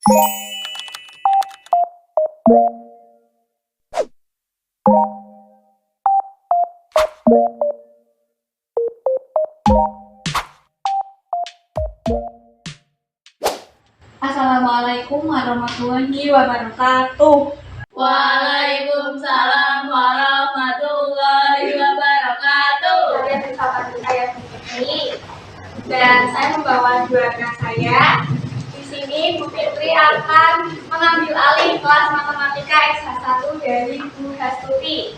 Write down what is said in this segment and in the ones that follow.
Assalamualaikum warahmatullahi wabarakatuh. Waalaikumsalam warahmatullahi wabarakatuh. Kalian bersama saya Fitri dan saya membawa dua anak saya. Di sini Bu Fitri akan mengambil alih kelas matematika SH1 dari Bu Hastuti.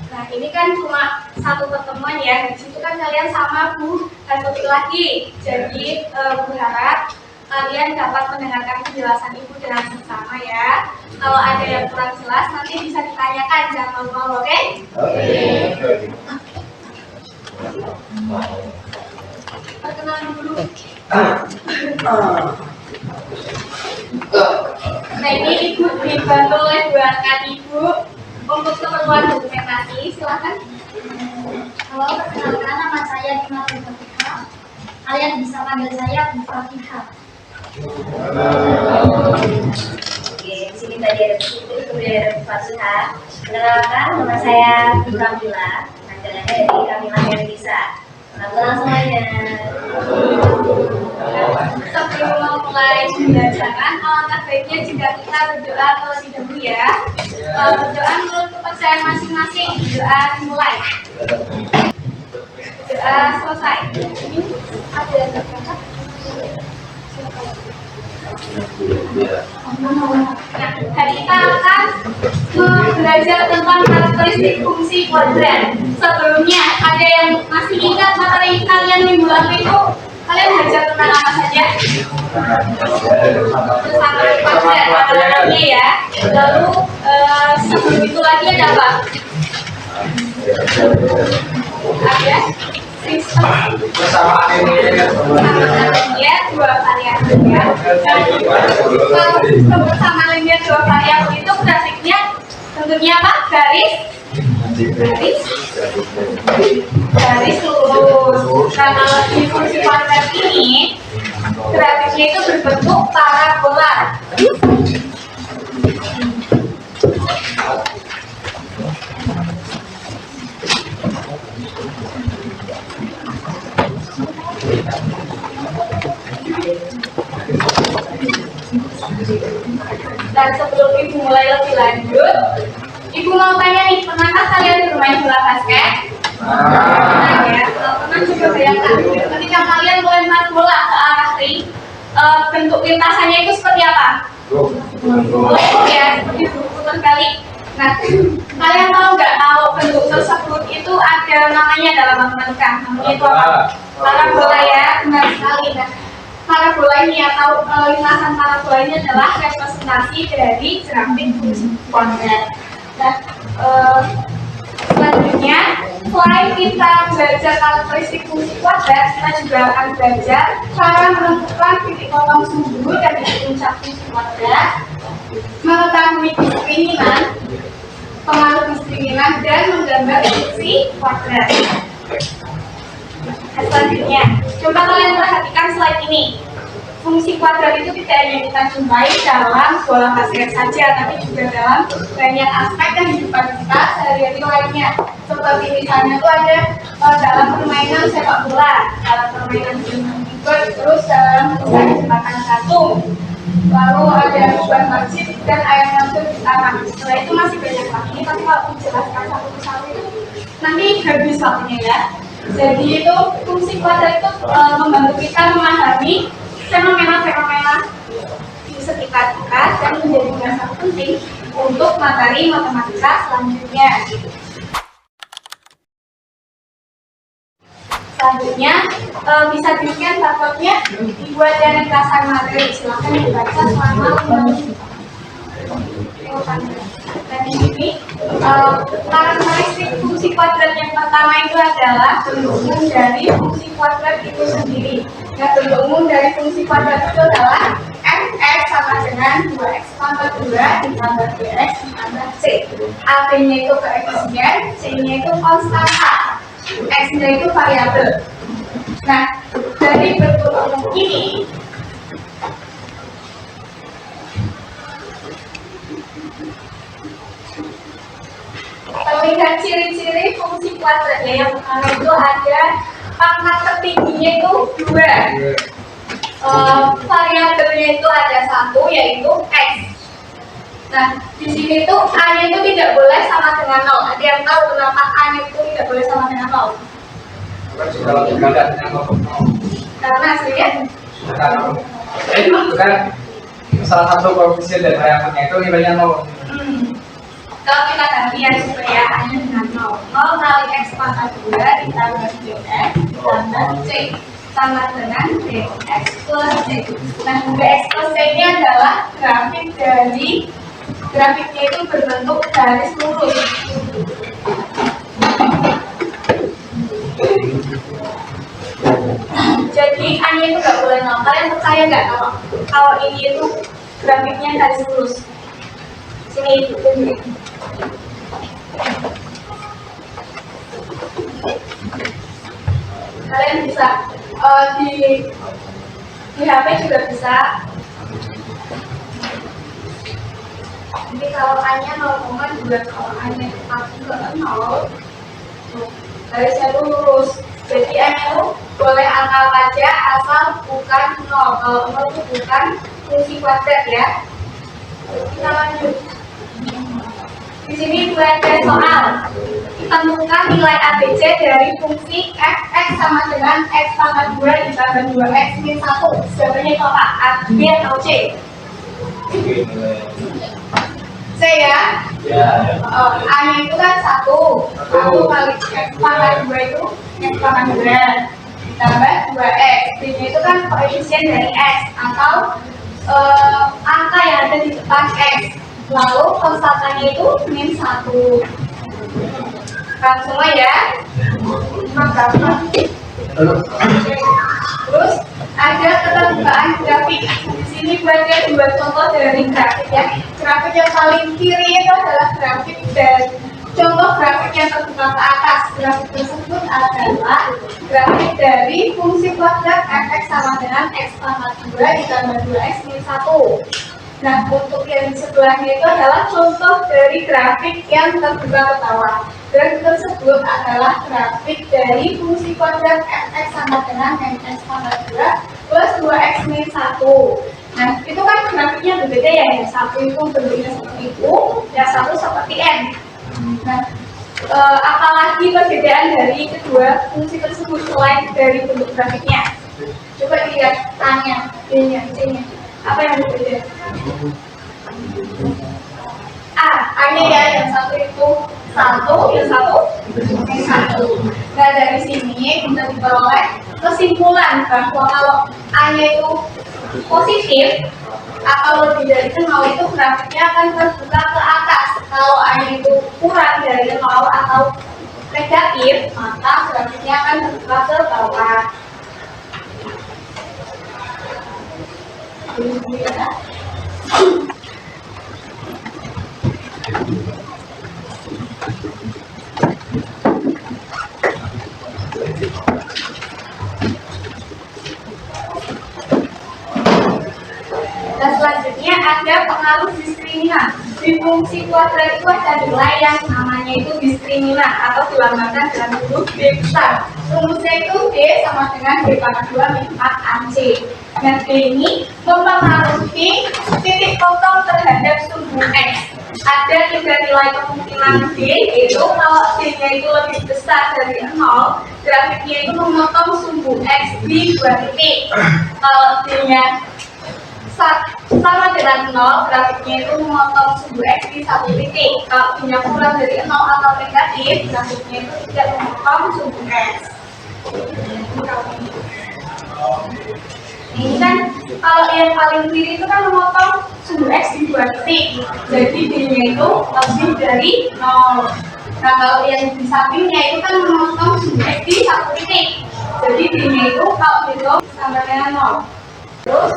Nah, ini kan cuma satu pertemuan ya. Di situ kan kalian sama Bu Hastuti lagi. Jadi berharap kalian dapat mendengarkan penjelasan Ibu dengan bersama ya. Kalau ada yang kurang jelas nanti bisa ditanyakan, jangan malu-malu, oke? Perkenalan dulu. Nah, ini Ibu dibantu oleh dua rekan Ibu untuk keperluan dokumentasi. Silakan. Halo, perkenalkan nama saya Dima Fatihah. Kalian bisa panggil saya Bu Fatihah. Oke, di sini tadi ada Fitri, kemudian ada Bu Fatihah. Perkenalkan, nama saya Bu Kamila. Panggilannya dari Kamila Herlisa. Langsung aja. Sebelum mulai pembelajaran, alangkah baiknya jika kita berdoa terlebih dahulu ya. Berdoa menurut kepercayaan masing-masing. Doa dimulai. Doa selesai. Ini ada yang tercatat. Nah, hari kita akan belajar tentang karakteristik fungsi kuadrat. Sebelumnya, ada yang masih ingat materi kalian minggu lalu itu? Kalian belajar tentang apa saja? Tentang kuadrat, mata-matanya ya. Lalu, sebelum itu lagi ada apa? Ada sistem ya, dua variabel ya. Kalau sistem bersama linear dua variabel itu grafiknya tentunya apa? Garis lurus. Nah, kalau di fungsi kuadrat ini grafiknya itu berbentuk parabola. Dan sebelum Ibu mulai lebih lanjut, Ibu mau tanya nih, pernahkah kalian bermain bola basket? Pernah ya, kalau pernah coba bayangkan, ketika kalian melempar bola ke arah ring, bentuk lintasannya itu seperti apa? Lurus ya, seperti berputar balik. Nah, kalian tahu nggak kalau bentuk tersebut itu ada namanya dalam matematika, namanya itu apa? Parabola ya, benar sekali. Nah, parabola ini atau lintasan parabola ini adalah representasi dari grafik fungsi kuadrat. Nah, selanjutnya selain kita belajar karakteristik fungsi kuadrat, kita juga akan belajar cara menentukan titik potong sumbu dan titik puncak fungsi kuadrat, mengetahui diskriminan, pengaruh diskriminan, dan menggambar fungsi kuadrat. Selanjutnya, coba kalian perhatikan slide ini. Fungsi kuadrat itu tidak hanya kita jumpai dalam bola basket saja, tapi juga dalam banyak aspek kehidupan kita sehari-hari lainnya. Seperti misalnya itu ada dalam permainan sepak bola, dalam permainan keyboard, terus dalam jembatan gantung, lalu ada beban masjid dan air mancur di tanah. Setelah itu masih banyak lagi, tapi kalau dijelaskan satu persatu itu nanti habis waktunya ya. Jadi itu fungsi kuadrat itu membantu kita memahami fenomena-fenomena di sekitar kita dan menjadi dasar penting untuk materi matematika selanjutnya. Selanjutnya bisa dilihat barcode-nya dibuat dari dasar materi. Silakan dibaca selama 5 menit. Dan di sini karakteristik fungsi kuadrat yang pertama itu adalah bentuk umum dari fungsi kuadrat itu sendiri. Nah, bentuk umum dari fungsi kuadrat itu adalah fx sama dengan 2x tambah 2 ditambah 2x ditambah c. A-nya itu koefisien, c-nya itu konstanta, x-nya itu variabel. Nah, dari bentuk umum ini Terlihat ciri-ciri fungsi kuadratnya. Yang pertama itu ada pangkat tertingginya itu 2. Variabelnya itu ada 1, yaitu X. Nah, di sini tuh A-nya itu tidak boleh sama dengan 0. Ada yang tahu kenapa A-nya itu tidak boleh sama dengan 0? Kalau dikalikan dengan 0. Karena hasilnya Bukan salah satu koefisien dari variabelnya itu nilainya 0. Kalau kita ganti ya supaya A-nya dengan 0. 0 kali X pangkat 2 ditambah DX ditambah C sama dengan DX plus C. Nah, DX plus C ini adalah grafik dari grafiknya itu berbentuk garis lurus. Jadi A-nya itu nggak boleh 0. Kalian percaya nggak kalau ini itu grafiknya garis lurus? Sini tunjukin. Kalian bisa di HP juga bisa. Jadi kalau A-nya 0,2, kalau A-nya 4,0, garisnya lurus. Jadi A-nya itu boleh angka aja asal bukan 0. Kalau 0 itu bukan fungsi kuadrat ya. Kita lanjut. Di sini ada soal. Temukan nilai ABC dari fungsi f(x) sama dengan x pangkat 2 ditambah 2x min 1. Jawabannya itu apa? A, B, atau C? C ya? A-nya itu kan 1 kali x pangkat 2 itu x pangkat 2 ditambah 2x. B-nya itu kan koefisien dari x atau angka yang ada di depan x. Lalu konstantanya itu min 1. Kan semua ya? Terus ada keterbukaan grafik. Di sini ada 2 contoh dari grafik ya. Grafik yang paling kiri itu adalah grafik dan contoh grafik yang terbuka ke atas. Grafik tersebut adalah grafik dari fungsi kuadrat f(x) sama dengan x pangkat 2 ditambah 2x min 1. Nah, untuk yang di sebelahnya itu adalah contoh dari grafik yang terbuka ke bawah. Grafik tersebut adalah grafik dari fungsi kuadrat f(x) sama dengan mx pangkat 2 plus 2x min 1. Nah, itu kan grafiknya berbeda ya. Yang satu itu bentuknya seperti itu, yang satu seperti n. Nah, apalagi perbedaan dari kedua fungsi tersebut selain dari bentuk grafiknya? Coba dilihat A-nya, B-nya, C-nya. Apa yang berbeda? A-nya ya, yang satu itu 1, yang satu ini 1. Nah, dari sini bisa diperoleh kesimpulan bahwa kalau A-nya itu positif atau lebih dari 0 itu grafiknya akan terbuka ke atas. Kalau A-nya itu kurang dari 0 atau negatif, maka grafiknya akan terbuka ke bawah. Dan selanjutnya ada pengaruh diskriminan. Di fungsi kuadrat itu ada nilai yang namanya itu diskriminan atau dilambangkan dengan huruf D besar. Rumusnya itu D sama dengan D pangkat 2 min 4AC. Nah, D ini mempengaruhi titik potong terhadap sumbu X. Ada 3 nilai kemungkinan D, yaitu kalau D-nya itu lebih besar dari 0, grafiknya itu memotong sumbu X di 2 titik. Kalau D-nya sama dengan 0, grafiknya itu memotong sumbu X di 1 titik. Kalau D-nya kurang dari 0 atau negatif, grafiknya itu tidak memotong sumbu X. Ini kan kalau yang paling kiri itu kan memotong sumbu X di 2 titik. Jadi D-nya itu lebih dari 0. Nah, kalau yang di sampingnya itu kan memotong sumbu X di 1 titik. Jadi D-nya itu kalau dihitung sama dengan 0. Terus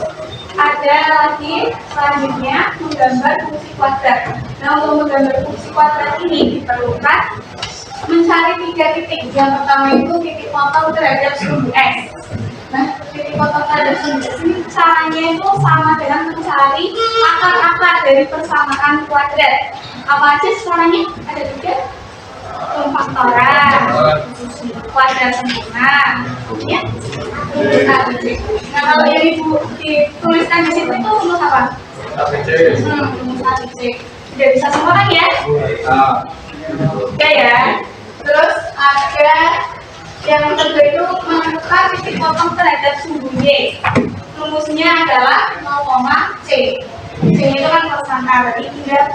ada lagi selanjutnya menggambar fungsi kuadrat. Nah, untuk menggambar fungsi kuadrat ini diperlukan mencari 3 titik. Yang pertama itu titik potong terhadap sumbu X. Nah, titik potong terhadap sumbu X ini caranya itu sama dengan mencari akar-akar dari persamaan kuadrat. Apa aja suaranya? Ada 3. Faktoran, kuadrat sempurna, ya. Nah, kalau yang ibu dituliskan di situ itu rumus apa? Rumus ABC. Tidak bisa semua kan ya? Oke ya. Terus ada yang kedua itu menentukan titik potong terhadap sumbu Y. Rumusnya adalah 0,C. C itu kan konstan, berarti tinggal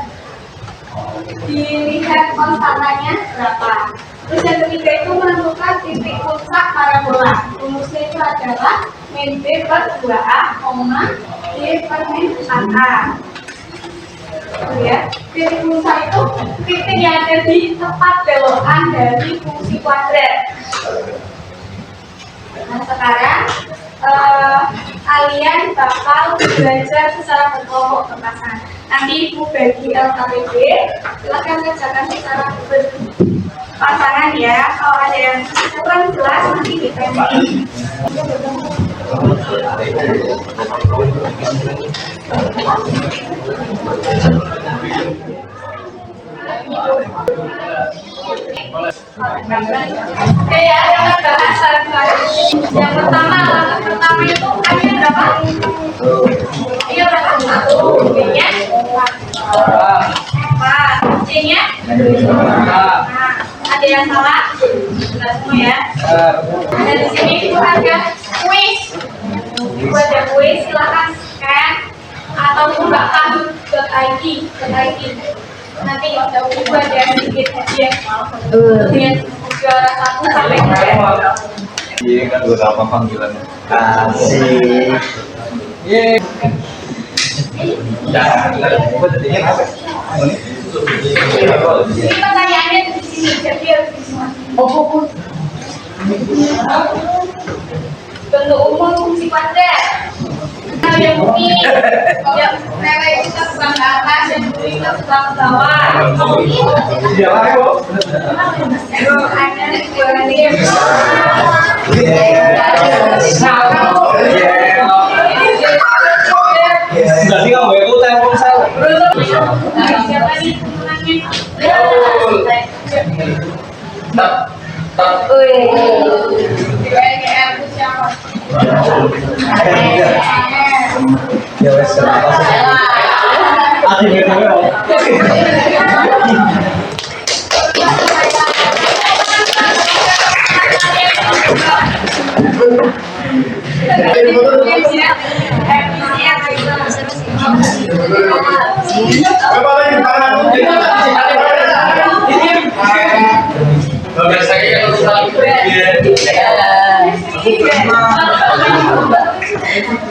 dilihat konstantannya berapa. Terus yang ketiga itu menentukan titik puncak parabola. Rumusnya itu adalah min B per 2A, D per min 4A. Ya, titik puncak itu titik yang ada di tempat belokan dari fungsi kuadrat. Nah sekarang kalian bakal belajar secara berkelompok berpasangan. Nanti ibu bagi LKPB, silahkan kerjakan secara berpasangan ya. Kalau ada yang kurang jelas nanti ditanya. Oke ya, kita bahas satu-satu. Yang pertama itu hanya berapa? Iya berapa? 1. B-nya 4. C-nya? Nah, ada yang salah? Sudah semua ya. Ada di sini itu ada kuis. Ibu ada kuis, silakan scan atau buka kahoot.id. Nanti kalau ibu ada sedikit hadiah dengan juara 1 sampai 3. Iya kan beberapa panggilan. Kasih. Iya. Ini pertanyaannya di sini, jadi harus di semua. Bentuk umum fungsi kuadrat. Kalau yang bumi, yang merah itu kita sebelah ke atas, yang bumi kita sebelah ke bawah. Iya lah Bu. Ada dua nih. Berarti kamu itu telepon saya. Siapa nih pemenangnya? Ya wes.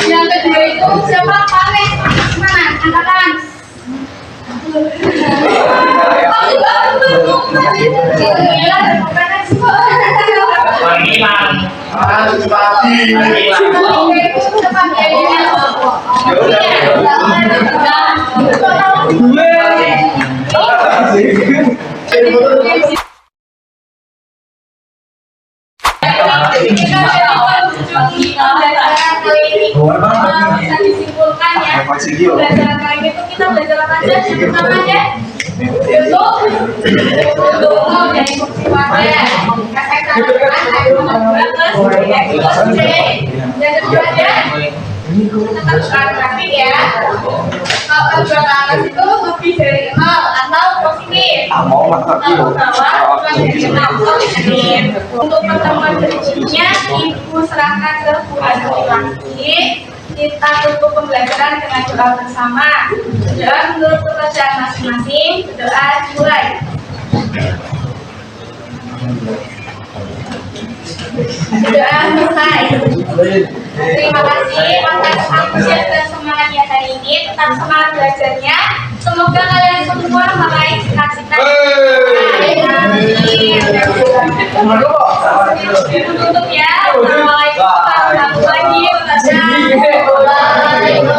Yang kedua itu siapa? Paling mana? Angkatan. Bisa disimpulkan ya. Belajar kali ini tuh kita belajar apa aja? Yang pertama aja bentuk umum dari fungsi kuadrat. Efek tambah plus X plus C. Yang kedua aja tetap grafik ya. Kalau kedua ke atas itu lebih dari 0 atau positif. Kalau bawah kurang dari 0 atau negatif. Untuk pertemuan berikutnya ibu serahkan ke Bu lagi. Kita tutup pembelajaran dengan doa bersama. Doa menurut pekerjaan masing-masing. Doa dimulai. Doa selesai. Terima kasih atas antusias dan semangatnya hari ini. Tetap semangat belajarnya. Semoga kalian semua meraih cita-cita. Tutup ya. Assalamualaikum warahmatullahi wabarakatuh.